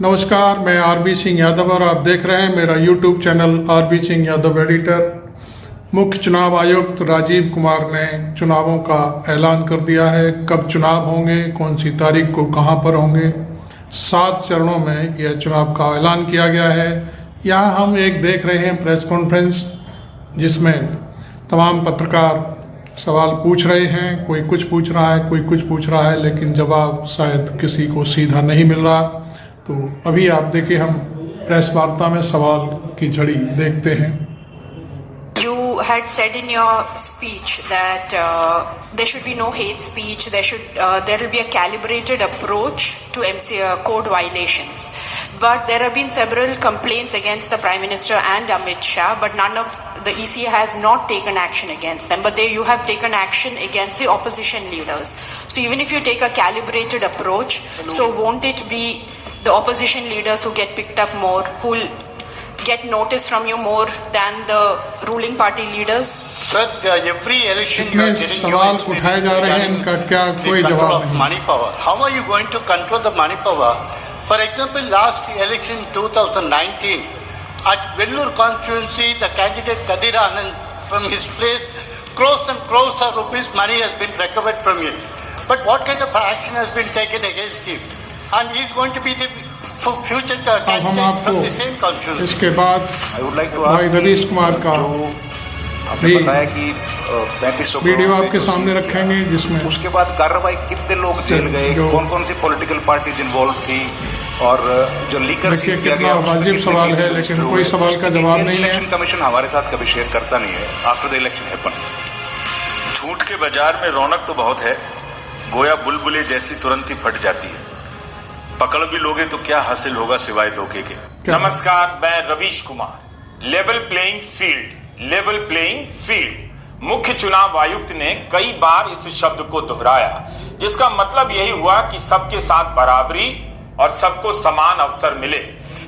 नमस्कार, मैं आरबी सिंह यादव और आप देख रहे हैं मेरा YouTube channel RB Singh Yadav editor. मुख्य चुनाव आयुक्त राजीव कुमार ने चुनावों का ऐलान कर दिया है। कब चुनाव होंगे, कौन सी तारीख को कहां पर होंगे, 7 चरणों में यह चुनाव का ऐलान किया गया है। यहाँ हम एक देख रहे हैं प्रेस कॉन्फ्रेंस, जिसमें तमाम पत्रकार सवाल पूछ रहे हैं। कोई कुछ पूछ रहा है, कोई कुछ पूछ रहा है, लेकिन जवाब शायद किसी को सीधा नहीं मिल रहा। तो अभी आप देखिए, हम प्रेस वार्ता में सवाल की झड़ी देखते हैं। You had said in your speech that there should be no hate speech. There will be a calibrated approach to code violations. But there have been several complaints against the Prime Minister and Amit Shah, but none of the EC has not taken action against them. But you have taken action against the opposition leaders. So even if you take a calibrated approach, so won't it be the opposition leaders who get picked up more, who will get notice from you more than the ruling party leaders? Sir, every election you are getting सवाल उठाए जा रहे हैं, इनका क्या कोई जवाब नहीं। Money power. How are you going to control the money power? For example, last election 2019, at Vellore constituency, the candidate Kadir Anand, from his place, crores and crores of rupees money has been recovered from him. But what kind of action has been taken against him? And he is going to be the future candidate from the same constituency. इसके बाद भाई रवीश कुमार का भी video आपके सामने रखेंगे, जिसमें उसके बाद कार्रवाई कितने लोग जेल गए, कौन कौन सी पॉलिटिकल पार्टीज इन्वॉल्व थी, और जो लीकर सीज किया गया। वाजिब सवाल है, लेकिन कोई सवाल का जवाब नहीं है। इलेक्शन कमीशन हमारे साथ कभी शेयर करता नहीं है आफ्टर द इलेक्शन हैपन। झूठ के बाजार में रौनक तो बहुत है, गोया बुलबुले जैसी तुरंत ही फट जाती है। पकड़ भी लोगे तो क्या हासिल होगा सिवाय धोखे के। नमस्कार, मैं Ravish Kumar. Level playing field मुख्य चुनाव आयुक्त ने कई बार इस शब्द को दोहराया, जिसका मतलब यही हुआ कि सबके साथ बराबरी और सबको समान अवसर मिले।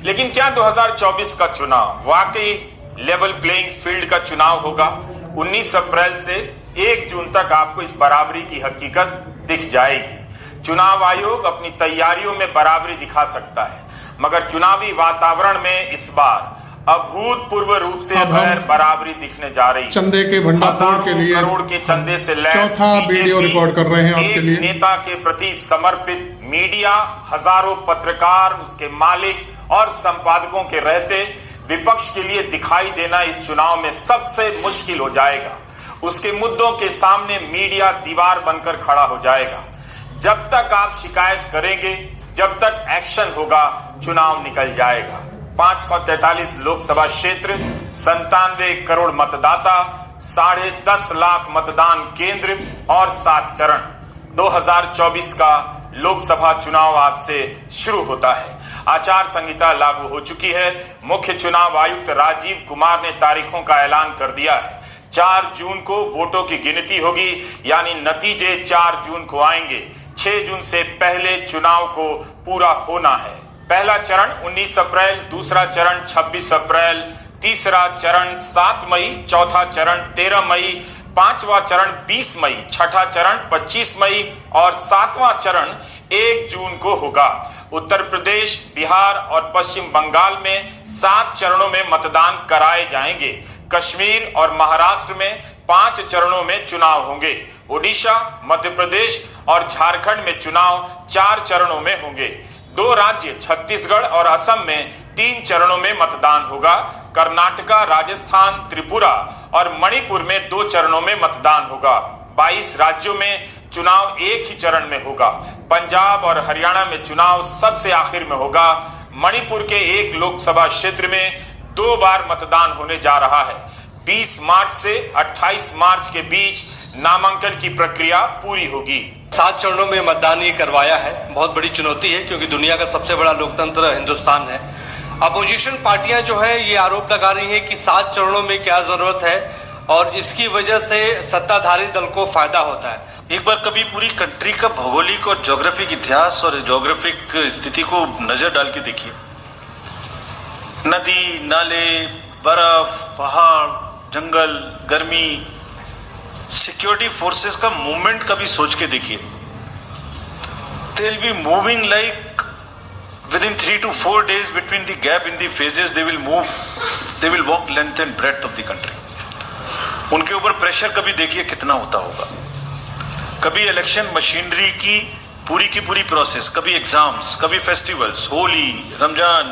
लेकिन क्या 2024 का चुनाव वाकई लेवल प्लेइंग फील्ड का चुनाव होगा? 19 अप्रैल से 1 जून तक आपको इस बराबरी की हकीकत दिख जाएगी। चुनाव आयोग अपनी तैयारियों में बराबरी दिखा सकता है, मगर चुनावी वातावरण में इस बार अभूतपूर्व रूप से गैर बराबरी दिखने जा रही है। चंदे के भंडाफोड़ के लिए करोड़ के चंदे से लैस चौथा वीडियो रिकॉर्ड कर रहे हैं आपके लिए। नेता के प्रति समर्पित मीडिया, हजारों पत्रकार, उसके मालिक और संपादकों के रहते विपक्ष के लिए दिखाई देना इस चुनाव में सबसे मुश्किल हो जाएगा। उसके मुद्दों के सामने मीडिया दीवार बनकर खड़ा हो जाएगा। जब तक आप शिकायत करेंगे, जब तक एक्शन होगा, चुनाव निकल जाएगा। 543 लोकसभा क्षेत्र, 97 करोड़ मतदाता, 10.5 लाख मतदान केंद्र और 7 चरण। 2024 का लोकसभा चुनाव आज से शुरू होता है। आचार संहिता लागू हो चुकी है। मुख्य चुनाव आयुक्त राजीव कुमार ने तारीखों का ऐलान कर दिया है। 4 जून को वोटों की गिनती होगी, यानी नतीजे 4 जून को आएंगे। 6 जून से पहले चुनाव को पूरा होना है। पहला चरण 19 अप्रैल, दूसरा चरण 26 अप्रैल, तीसरा चरण 7 मई, चौथा चरण 13 मई, पांचवा चरण 20 मई, छठा चरण 25 मई और 7वां चरण 1 जून को होगा। उत्तर प्रदेश, बिहार और पश्चिम बंगाल में 7 चरणों में मतदान कराए जाएंगे। कश्मीर और महाराष्ट्र में 5 चरणों में चुनाव होंगे। ओडिशा, मध्य प्रदेश और झारखंड में चुनाव 4 चरणों में होंगे। 2 राज्य छत्तीसगढ़ और असम में 3 चरणों में मतदान होगा। कर्नाटका, राजस्थान, त्रिपुरा और मणिपुर में 2 चरणों में मतदान होगा। 22 राज्यों में चुनाव एक ही चरण में होगा। पंजाब और हरियाणा में चुनाव सबसे आखिर में होगा। मणिपुर के एक लोकसभा क्षेत्र में 2 बार मतदान होने जा रहा है। 20 मार्च से 28 मार्च के बीच नामांकन की प्रक्रिया पूरी होगी। 7 चरणों में मतदान ये करवाया है। बहुत बड़ी चुनौती है, क्योंकि दुनिया का सबसे बड़ा लोकतंत्र हिंदुस्तान है। अपोजिशन पार्टियां जो है ये आरोप लगा रही हैं कि 7 चरणों में क्या जरूरत है और इसकी वजह से सत्ताधारी दल को फायदा होता है। एक बार कभी पूरी कंट्री का भौगोलिक और ज्योग्राफिक इतिहास और ज्योग्राफिक स्थिति को नजर डाल के देखिए। नदी, नाले, बर्फ, पहाड़, जंगल, गर्मी, सिक्योरिटी फोर्सेस का मूवमेंट कभी सोच के देखिए। They will be moving like with within 3 to 4 days between the gap in the phases, they will walk length and breadth of the country. उनके ऊपर प्रेशर कभी देखिए कितना होता होगा. कभी इलेक्शन मशीनरी की पूरी प्रोसेस, कभी एग्जाम्स, कभी फेस्टिवल्स, होली, रमजान,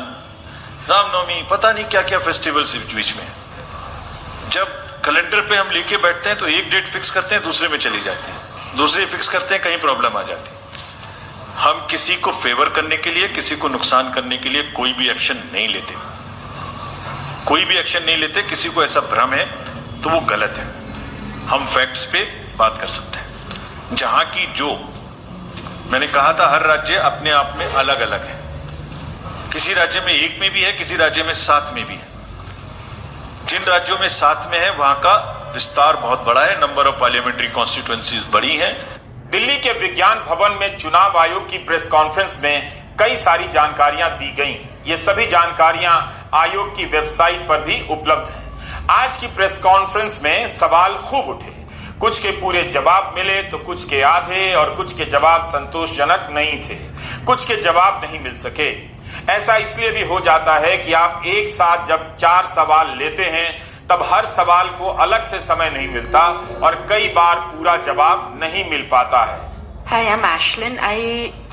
रामनवमी, पता नहीं क्या क्या फेस्टिवल्स बीच में. जब कैलेंडर पे हम लेके बैठते हैं तो एक डेट फिक्स करते हैं, दूसरे में चली जाती है, दूसरे फिक्स करते हैं, कहीं प्रॉब्लम आ जाती है. हम किसी को फेवर करने के लिए, किसी को नुकसान करने के लिए कोई भी एक्शन नहीं लेते, कोई भी एक्शन नहीं लेते. किसी को ऐसा भ्रम है तो वो गलत है. हम फैक्ट्स पे बात कर सकते हैं. जहां की जो मैंने कहा था, हर राज्य अपने आप में अलग अलग है. किसी राज्य में 1 में भी है, किसी राज्य में 7 में भी है. जिन राज्यों में 7 में है वहां का विस्तार बहुत बड़ा है, नंबर ऑफ पार्लियामेंट्री कॉन्स्टिट्यूएंसीज बड़ी हैं. दिल्ली के विज्ञान भवन में चुनाव आयोग की प्रेस कॉन्फ्रेंस में कई सारी जानकारियां दी गई. ये सभी जानकारियां आयोग की वेबसाइट पर भी उपलब्ध हैं. आज की प्रेस कॉन्फ्रेंस में सवाल खूब उठे. कुछ के पूरे जवाब मिले तो कुछ के आधे, और कुछ के जवाब संतोषजनक नहीं थे, कुछ के जवाब नहीं मिल सके. ऐसा इसलिए भी हो जाता है कि आप एक साथ जब 4 सवाल लेते हैं तब हर सवाल को अलग से समय नहीं मिलता और कई बार पूरा जवाब नहीं मिल पाता है. Hi, I'm Ashlyn.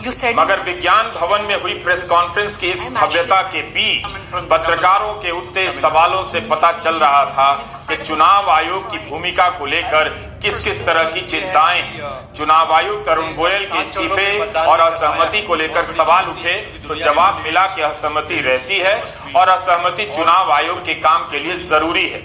You said. मगर विज्ञान भवन में हुई प्रेस कॉन्फ्रेंस की इस भव्यता के बीच पत्रकारों के उठते सवालों से पता चल रहा था कि चुनाव आयोग की भूमिका को लेकर किस किस तरह की चिंताएं हैं. चुनाव आयुक्त अरुण गोयल के इस्तीफे और असहमति को लेकर सवाल उठे तो जवाब मिला कि असहमति रहती है और असहमति चुनाव आयोग के काम के लिए जरूरी है.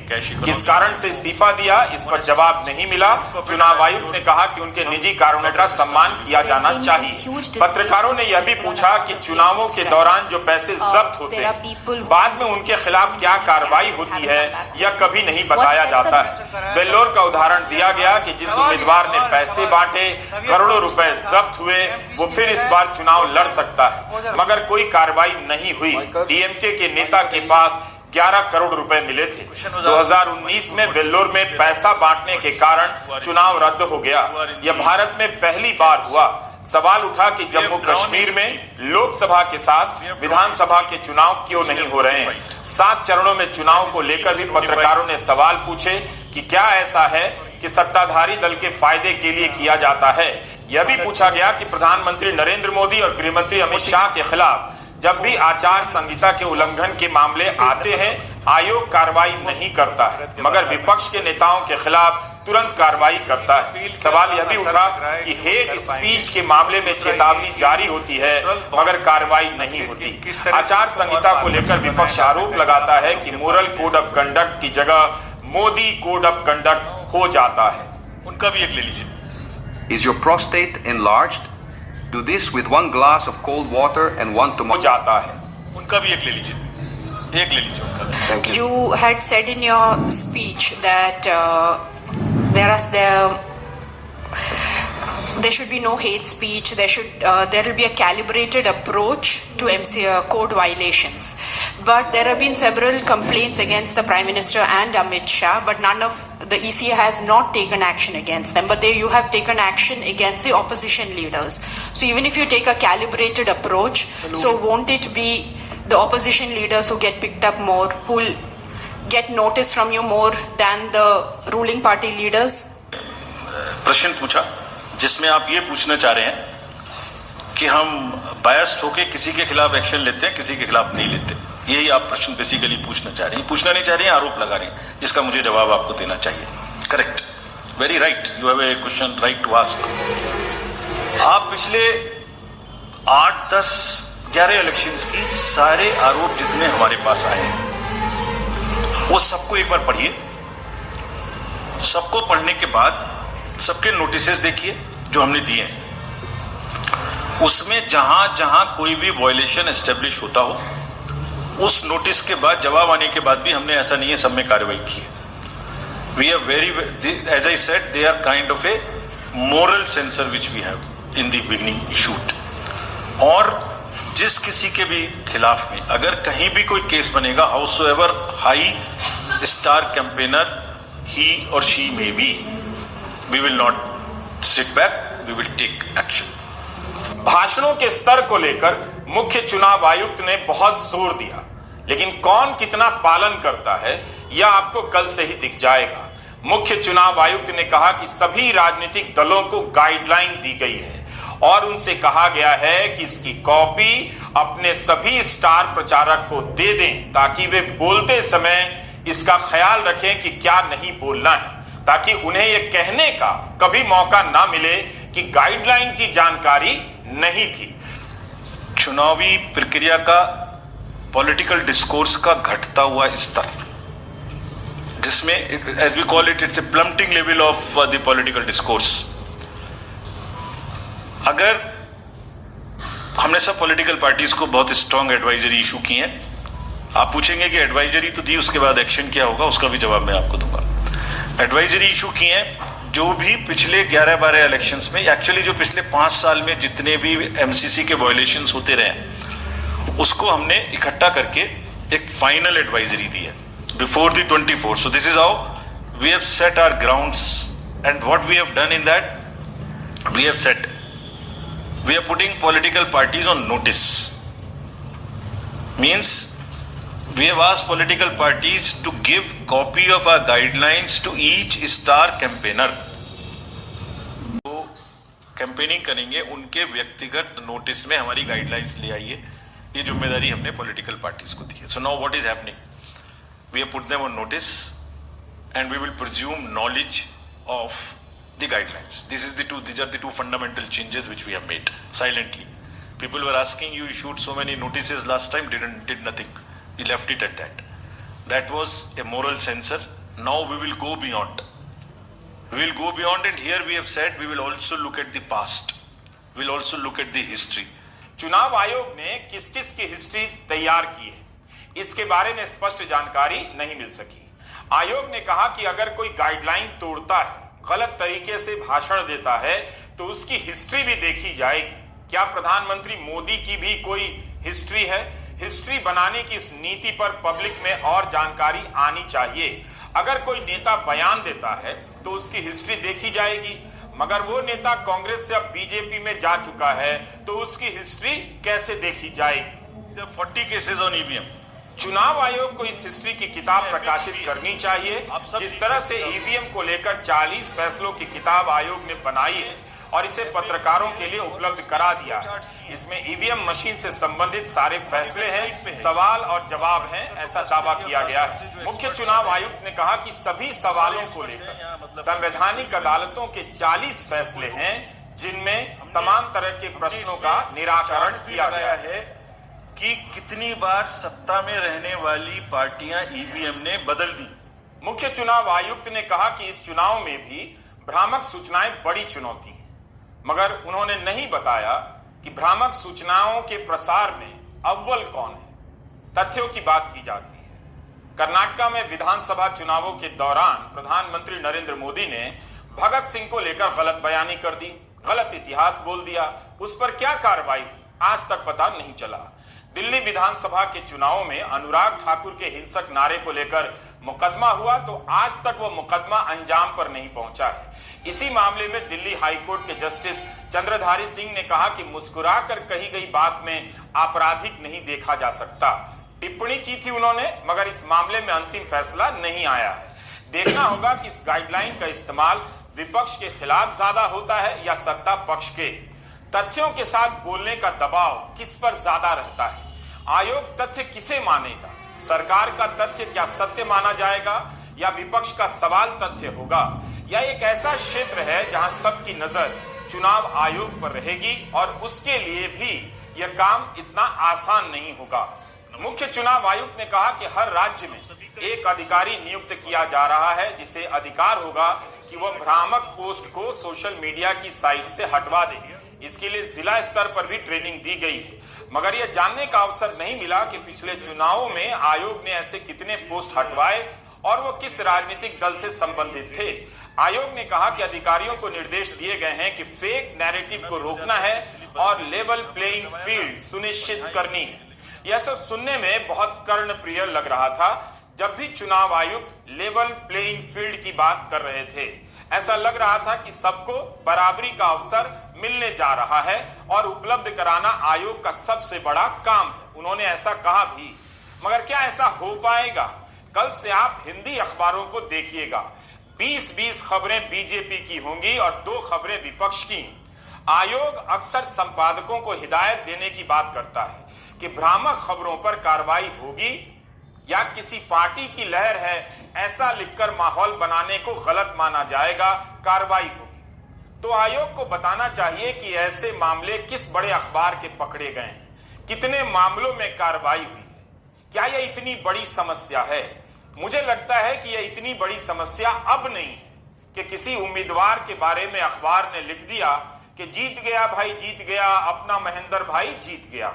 किस कारण से इस्तीफा दिया, इस पर जवाब नहीं मिला. चुनाव आयुक्त ने कहा कि उनके निजी कारणों का सम्मान किया जाना चाहिए. पत्रकारों ने यह भी पूछा कि चुनावों के दौरान जो पैसे जब्त होते हैं बाद में उनके खिलाफ क्या कार्रवाई होती है, यह कभी नहीं बताया जाता है. वेल्लोर का उदाहरण दिया गया कि जिस उम्मीदवार ने पैसे बांटे, करोड़ों रुपए जब्त हुए, वो फिर इस बार चुनाव लड़ सकता है, मगर कोई कार्रवाई नहीं हुई. डीएमके के नेता के पास 11 करोड़ रुपए मिले थे. 2019 में वेल्लोर में पैसा बांटने के कारण चुनाव रद्द हो गया. यह भारत में पहली बार हुआ. सवाल उठा कि जम्मू कश्मीर में लोकसभा के साथ विधानसभा के चुनाव क्यों नहीं हो रहे हैं. 7 चरणों में चुनाव को लेकर भी पत्रकारों ने सवाल पूछे कि क्या ऐसा है कि सत्ताधारी दल के फायदे के लिए किया जाता है. यह भी पूछा गया कि प्रधानमंत्री नरेंद्र मोदी और गृहमंत्री अमित शाह के खिलाफ जब भी आचार संहिता के उल्लंघन के मामले आते हैं आयोग कार्रवाई नहीं करता है, मगर विपक्ष के नेताओं के खिलाफ तुरंत कार्रवाई करता है. सवाल यह भी उठा कि हेट स्पीच के मामले में चेतावनी जारी होती है मगर कार्रवाई नहीं होती. आचार संहिता को लेकर विपक्ष आरोप लगाता है कि मोरल कोड ऑफ कंडक्ट की जगह मोदी कोड ऑफ कंडक्ट हो जाता है. उनका भी एक ले लीजिए. Is your prostate enlarged? Do this with 1 glass of cold water and 1 हो tomato. जाता है. उनका भी एक ले लीजिए, एक ले लीजिए उनका भी. Thank you. You had said in your speech that there should be no hate speech. There will be a calibrated approach to code violations. But there have been several complaints against the Prime Minister and Amit Shah, but none of the ECA has not taken action against them. But you have taken action against the opposition leaders. So even if you take a calibrated approach, so won't it be the opposition leaders who get picked up more, who will get notice from you more than the ruling party leaders? प्रश्न पूछा जिसमें आप ये पूछना चाह रहे हैं कि हम बायस्ड होके किसी के खिलाफ एक्शन लेते हैं, किसी के खिलाफ नहीं लेते. यही आप प्रश्न बेसिकली पूछना चाह रही हैं. पूछना नहीं चाह रही हैं, आरोप लगा रही हैं, जिसका मुझे जवाब आपको देना चाहिए. Correct, very right, you have a question right to ask. आप पिछले 8, 10, 11 इलेक्शंस की सारे आरोप जितने हमारे पास आए हैं वो सबको एक बार पढ़िए. सबको पढ़ने के बाद सबके नोटिसेस देखिए जो हमने दिए हैं. उसमें जहां जहां कोई भी वायलेशन एस्टेब्लिश होता हो उस नोटिस के बाद जवाब आने के बाद भी हमने ऐसा नहीं है सब में कार्रवाई की है. We are very, as I said, they are kind of a moral censor which we have in the beginning issued. और जिस किसी के भी खिलाफ में अगर कहीं भी कोई केस बनेगा, however high star campaigner he or she may be, we will not sit back, we will take action. भाषणों के स्तर को लेकर मुख्य चुनाव आयुक्त ने बहुत जोर दिया, लेकिन कौन कितना पालन करता है यह आपको कल से ही दिख जाएगा। मुख्य चुनाव आयुक्त ने कहा कि सभी राजनीतिक दलों को गाइडलाइन दी गई है और उनसे कहा गया है कि इसकी कॉपी अपने सभी स्टार प्रचारक को दे दें ताकि वे बोलते समय इसका ख्याल रखें कि क्या नहीं बोलना है, ताकि उन्हें यह कहने का कभी मौका ना मिले कि गाइडलाइन की जानकारी नहीं थी। चुनावी प्रक्रिया का पॉलिटिकल डिस्कोर्स का घटता हुआ स्तर, जिसमें as we call it, it's a plummeting level of the political discourse. अगर हमने सब पॉलिटिकल पार्टीज को बहुत स्ट्रांग एडवाइजरी इशू की है, आप पूछेंगे कि एडवाइजरी तो दी, उसके बाद एक्शन क्या होगा, उसका भी जवाब मैं आपको दूंगा। एडवाइजरी इशू की है, जो भी पिछले 11-12 इलेक्शंस में, एक्चुअली जो पिछले 5 साल में जितने भी एमसीसी के वायलेशंस होते रहे उसको हमने इकट्ठा करके एक फाइनल एडवाइजरी दी है before the 24। So this is how we have set our grounds and what we have done in that, we have set, we are putting political parties on notice. Means we have asked political parties to give copy of our guidelines to each star campaigner. तो campaigning करेंगे उनके व्यक्तिगत notice में हमारी guidelines ले आइए, ये जिम्मेदारी हमने पॉलिटिकल पार्टीज को दी है। So now what is happening, we have put them on notice and we will presume knowledge of the guidelines. These are the two fundamental changes which we have made silently. People were asking, you issued so many notices last time, did nothing. We left it at that. That was a moral censor. Now we will go beyond. We will go beyond, and here we have said we will also look at the past. We will also look at the history. चुनाव आयोग ने किस किस की history तैयार की है, इसके बारे में स्पष्ट जानकारी नहीं मिल सकी। आयोग ने कहा कि अगर कोई गाइडलाइन तोड़ता है, गलत तरीके से भाषण देता है, तो उसकी हिस्ट्री भी देखी जाएगी। क्या प्रधानमंत्री मोदी की भी कोई हिस्ट्री है? हिस्ट्री बनाने की इस नीति पर पब्लिक में और जानकारी आनी चाहिए। अगर कोई नेता बयान देता है तो उसकी हिस्ट्री देखी जाएगी, मगर वो नेता कांग्रेस से अब बीजेपी में जा चुका है तो उसकी हिस्ट्री कैसे देखी जाएगी? 40 केसेस ऑन ईवीएम। चुनाव आयोग को इस हिस्ट्री की किताब प्रकाशित करनी चाहिए। जिस तरह से ईवीएम को लेकर 40 फैसलों की किताब आयोग ने बनाई है और इसे पत्रकारों के लिए उपलब्ध करा दिया है, इसमें ईवीएम मशीन से संबंधित सारे फैसले हैं, सवाल और जवाब हैं, ऐसा दावा किया गया है। मुख्य चुनाव आयुक्त ने कहा कि सभी सवालों को लेकर संवैधानिक अदालतों के 40 फैसले हैं, जिनमें तमाम तरह के प्रश्नों का निराकरण किया गया है। कि कितनी बार सत्ता में रहने वाली पार्टियां ईवीएम ने बदल दी। मुख्य चुनाव आयुक्त ने कहा कि इस चुनाव में भी भ्रामक सूचनाएं बड़ी चुनौती हैं, मगर उन्होंने नहीं बताया कि भ्रामक सूचनाओं के प्रसार में अव्वल कौन है। तथ्यों की बात की जाती है। कर्नाटका में विधानसभा चुनावों के दौरान प्रधानमंत्री नरेंद्र मोदी ने भगत सिंह को लेकर गलत बयानी कर दी, गलत इतिहास बोल दिया। उस पर क्या कार्रवाई हुई आज तक पता नहीं चला। दिल्ली विधानसभा के चुनावों में अनुराग ठाकुर के हिंसक नारे को लेकर मुकदमा हुआ तो आज तक वो मुकदमा अंजाम पर नहीं पहुंचा है। इसी मामले में दिल्ली हाईकोर्ट के जस्टिस चंद्रधारी सिंह ने कहा कि मुस्कुराकर कही गई बात में आपराधिक नहीं देखा जा सकता। टिप्पणी की थी उन्होंने, मगर इस मामले में अंतिम फैसला नहीं आया है। देखना होगा कि इस गाइडलाइन का इस्तेमाल विपक्ष के खिलाफ ज्यादा होता है या सत्ता पक्ष के। तथ्यों के साथ बोलने का दबाव किस पर ज्यादा रहता है? आयोग तथ्य किसे मानेगा? सरकार का तथ्य क्या सत्य माना जाएगा या विपक्ष का सवाल तथ्य होगा? यह एक ऐसा क्षेत्र है जहां सबकी नजर चुनाव आयोग पर रहेगी और उसके लिए भी यह काम इतना आसान नहीं होगा। मुख्य चुनाव आयुक्त ने कहा कि हर राज्य में एक अधिकारी नियुक्त किया जा रहा है, जिसे अधिकार होगा कि वह भ्रामक पोस्ट को सोशल मीडिया की साइट से हटवा दे। इसके लिए जिला स्तर पर भी ट्रेनिंग दी गई है, मगर यह जानने का अवसर नहीं मिला कि पिछले चुनावों में आयोग ने ऐसे कितने पोस्ट हटवाए और वो किस राजनीतिक दल से संबंधित थे। आयोग ने कहा कि अधिकारियों को निर्देश दिए गए हैं कि फेक नैरेटिव को रोकना है और लेवल प्लेइंग फील्ड सुनिश्चित करनी है। यह सब सुनने में बहुत कर्णप्रिय लग रहा था जब भी चुनाव आयुक्त लेवल प्लेइंग फील्ड की बात कर रहे थे, ऐसा लग रहा था कि सबको बराबरी का अवसर मिलने जा रहा है और उपलब्ध कराना आयोग का सबसे बड़ा काम है। उन्होंने ऐसा कहा भी, मगर क्या ऐसा हो पाएगा? कल से आप हिंदी अखबारों को देखिएगा, 20-20 खबरें बीजेपी की होंगी और 2 खबरें विपक्ष की। आयोग अक्सर संपादकों को हिदायत देने की बात करता है कि भ्रामक खबरों पर कार्रवाई होगी या किसी पार्टी की लहर है ऐसा लिखकर माहौल बनाने को गलत माना जाएगा, कार्रवाई होगी। तो आयोग को बताना चाहिए कि ऐसे मामले किस बड़े अखबार के पकड़े गए हैं, कितने मामलों में कार्रवाई हुई है, क्या यह इतनी बड़ी समस्या है? मुझे लगता है कि यह इतनी बड़ी समस्या अब नहीं है कि किसी उम्मीदवार के बारे में अखबार ने लिख दिया कि जीत गया भाई, जीत गया, अपना महेंद्र भाई जीत गया।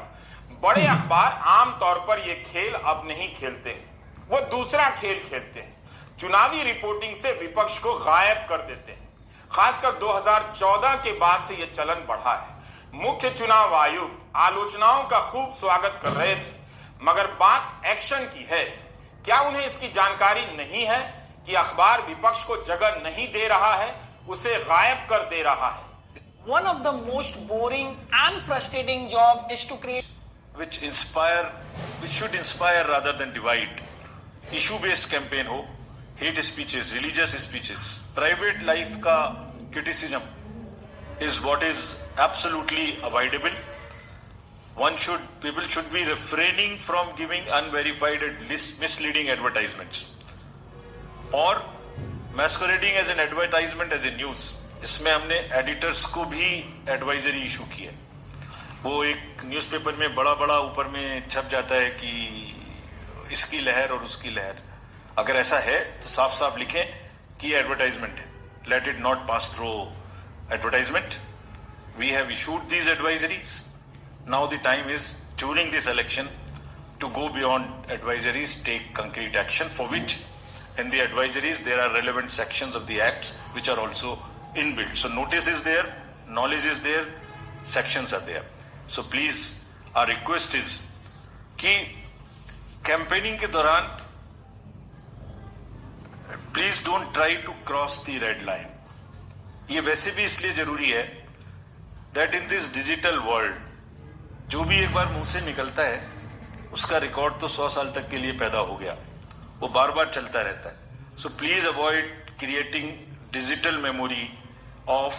बड़े अखबार आमतौर पर यह खेल अब नहीं खेलते हैं, वो दूसरा खेल खेलते हैं। चुनावी रिपोर्टिंग से विपक्ष को गायब कर देते हैं। खासकर 2014 के बाद से यह चलन बढ़ा है। मुख्य चुनाव आयुक्त आलोचनाओं का खूब स्वागत कर रहे थे, मगर बात एक्शन की है। क्या उन्हें इसकी जानकारी नहीं है कि अखबार विपक्ष को जगह नहीं दे रहा है, उसे गायब कर दे रहा है? One of the most boring and frustrating job is to create which should inspire rather than divide. Issue based campaign हो, hate speeches, religious speeches, private life का criticism is what is absolutely avoidable. People should be refraining from giving unverified and misleading advertisements or masquerading as an advertisement as a news. इसमें हमने editors को भी advisory issue की है। वो एक newspaper में बड़ा बड़ा ऊपर में छप जाता है कि इसकी लहर और उसकी लहर। अगर ऐसा है तो साफ साफ लिखें कि एडवर्टाइजमेंट है। Let it not pass through advertisement. We have issued these advisories. Now the time is during this election to go beyond advisories, take concrete action for which in the advisories there are relevant sections of the acts which are also inbuilt. So notice is there, knowledge is there, sections are there. So please, our request is कि campaigning के दौरान please don't try to cross the red line. ये वैसे भी इसलिए जरूरी है that in this digital world जो भी एक बार मुंह से निकलता है उसका रिकॉर्ड तो 100 साल तक के लिए पैदा हो गया, वो बार बार चलता रहता है। So please avoid creating digital memory of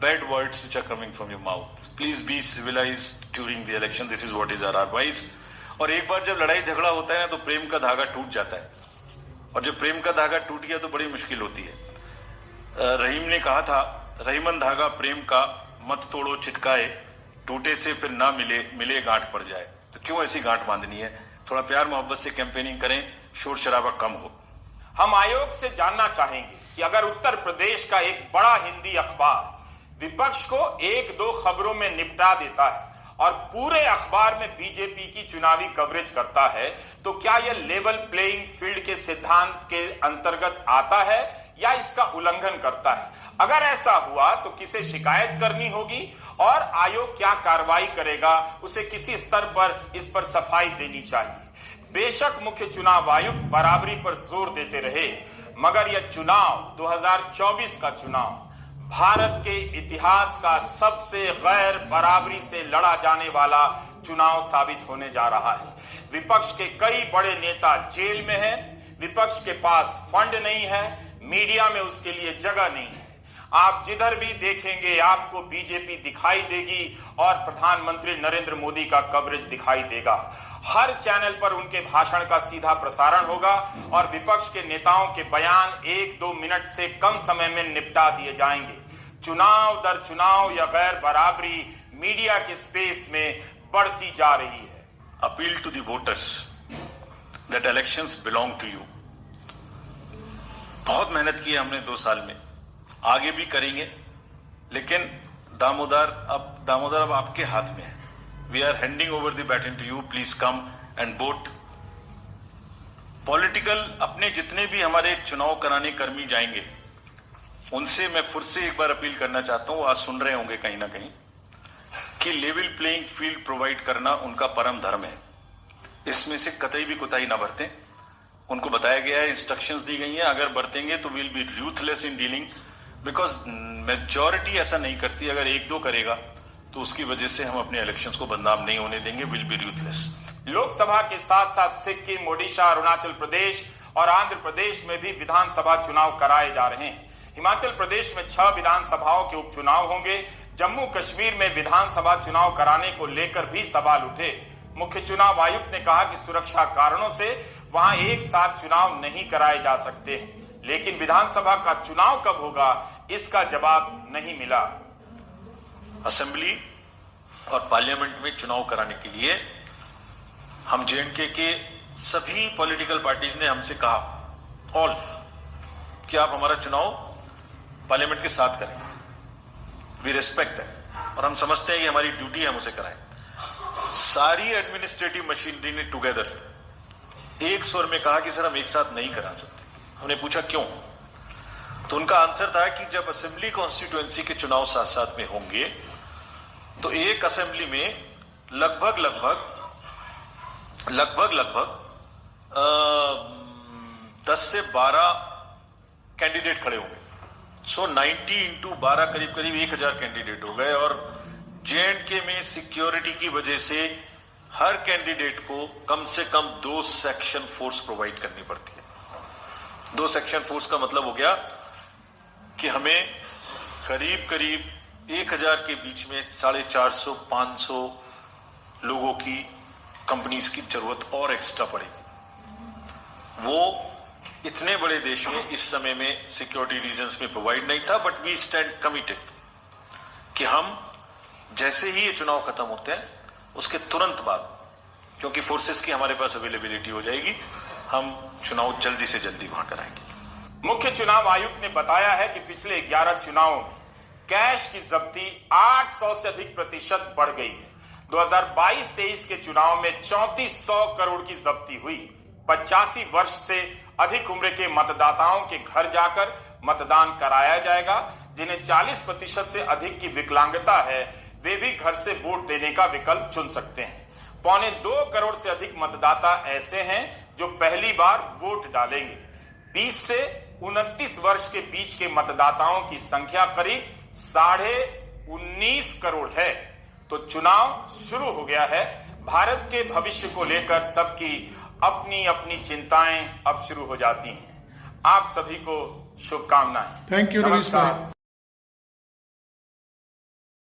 bad words which are coming from your mouth. Please be civilised during the election, this is what is our advice. और एक बार जब लड़ाई झगड़ा होता है ना तो प्रेम का धागा टूट जाता है, और जब प्रेम का धागा टूट गया तो बड़ी मुश्किल होती है। रहीम ने कहा था, रहीमन धागा प्रेम का मत तोड़ो छिटकाए, टूटे से फिर ना मिले, मिले गांठ पड़ जाए। तो क्यों ऐसी गांठ बांधनी है? थोड़ा प्यार मोहब्बत से कैंपेनिंग करें, शोर शराबा कम हो। हम आयोग से जानना चाहेंगे कि अगर उत्तर प्रदेश का एक बड़ा हिंदी अखबार विपक्ष को 1-2 खबरों में निपटा देता है और पूरे अखबार में बीजेपी की चुनावी कवरेज करता है, तो क्या यह लेवल प्लेइंग फील्ड के सिद्धांत के अंतर्गत आता है या इसका उल्लंघन करता है? अगर ऐसा हुआ तो किसे शिकायत करनी होगी और आयोग क्या कार्रवाई करेगा, उसे किसी स्तर पर इस पर सफाई देनी चाहिए। बेशक मुख्य चुनाव आयुक्त बराबरी पर जोर देते रहे, मगर यह चुनाव 2024 का चुनाव भारत के इतिहास का सबसे गैर बराबरी से लड़ा जाने वाला चुनाव साबित होने जा रहा है। विपक्ष के कई बड़े नेता जेल में हैं, विपक्ष के पास फंड नहीं है, मीडिया में उसके लिए जगह नहीं है। आप जिधर भी देखेंगे आपको बीजेपी दिखाई देगी और प्रधानमंत्री नरेंद्र मोदी का कवरेज दिखाई देगा। हर चैनल पर उनके भाषण का सीधा प्रसारण होगा और विपक्ष के नेताओं के बयान 1-2 मिनट से कम समय में निपटा दिए जाएंगे। चुनाव दर चुनाव या गैर बराबरी मीडिया के स्पेस में बढ़ती जा रही है। Appeal to the voters that elections belong to you. बहुत मेहनत की है हमने 2 साल में, आगे भी करेंगे, लेकिन दामोदर अब आपके हाथ में है। We are handing over the baton to you, please come and vote. Political अपने जितने भी हमारे चुनाव कराने कर्मी जाएंगे उनसे मैं फिर से एक बार अपील करना चाहता हूं, आज सुन रहे होंगे कहीं ना कहीं, कि लेवल प्लेइंग फील्ड प्रोवाइड करना उनका परम धर्म है। इसमें से कतई भी कोताही ना बरतें। उनको बताया गया है, इंस्ट्रक्शंस दी गई हैं, अगर बरतेंगे तो will be ruthless in dealing, because majority ऐसा नहीं करती। अगर एक दो करेगा तो उसकी वजह से हम अपने इलेक्शंस को बदनाम नहीं होने देंगे, विल बी रूथलेस। लोकसभा के साथ साथ सिक्किम, ओडिशा, अरुणाचल प्रदेश और आंध्र प्रदेश में भी विधानसभा चुनाव कराए जा रहे हैं। हिमाचल प्रदेश में 6 विधानसभाओं के उपचुनाव होंगे। जम्मू कश्मीर में विधानसभा चुनाव कराने को लेकर भी सवाल उठे। मुख्य चुनाव आयुक्त ने कहा कि सुरक्षा कारणों से वहां एक साथ चुनाव नहीं कराए जा सकते हैं, लेकिन विधानसभा का चुनाव कब होगा इसका जवाब नहीं मिला। असेंबली और पार्लियामेंट में चुनाव कराने के लिए हम जेएंडके के सभी पॉलिटिकल पार्टीज ने हमसे कहा ऑल कि आप हमारा चुनाव पार्लियामेंट के साथ करें। वी रिस्पेक्ट दैट और हम समझते हैं कि हमारी ड्यूटी है हम उसे कराएं। सारी एडमिनिस्ट्रेटिव मशीनरी ने टुगेदर एक स्वर में कहा कि सर हम एक साथ नहीं करा सकते। हमने पूछा क्यों, तो उनका आंसर था कि जब असेंबली कॉन्स्टिट्यूएंसी के चुनाव साथ साथ में होंगे तो एक असेंबली में लगभग 10 से 12 कैंडिडेट खड़े होंगे। सो 90 इंटू 12 करीब 1000 कैंडिडेट हो गए और जेएंडके में सिक्योरिटी की वजह से हर कैंडिडेट को कम से कम 2 सेक्शन फोर्स प्रोवाइड करनी पड़ती है। 2 सेक्शन फोर्स का मतलब हो गया कि हमें करीब 1000 के बीच में 450-500 लोगों की कंपनीज की जरूरत और एक्स्ट्रा पड़ेगी। वो इतने बड़े देश में इस समय में सिक्योरिटी रीजंस में प्रोवाइड नहीं था, बट वी स्टैंड कमिटेड कि हम जैसे ही ये चुनाव खत्म होते हैं उसके तुरंत बाद, क्योंकि फोर्सेस की हमारे पास अवेलेबिलिटी हो जाएगी, हम चुनाव जल्दी से जल्दी वहां कराएंगे। मुख्य चुनाव आयुक्त ने बताया है कि पिछले 11 चुनावों में कैश की जब्ती 800 से अधिक प्रतिशत बढ़ गई है। 2022-23 के चुनाव में 3400 करोड़ की जब्ती हुई। 85 वर्ष से अधिक उम्र के मतदाताओं के घर जाकर मतदान कराया जाएगा। जिन्हें 40% से अधिक की विकलांगता है वे भी घर से वोट देने का विकल्प चुन सकते हैं। 2.25 करोड़ से अधिक मतदाता ऐसे हैं जो पहली बार वोट डालेंगे। 20 से 29 वर्ष के बीच के मतदाताओं की संख्या करीब 19.5 करोड़ है। तो चुनाव शुरू हो गया है। भारत के भविष्य को लेकर सबकी अपनी अपनी चिंताएं अब शुरू हो जाती हैं। आप सभी को शुभकामनाएं। थैंक यू रवीश भाई।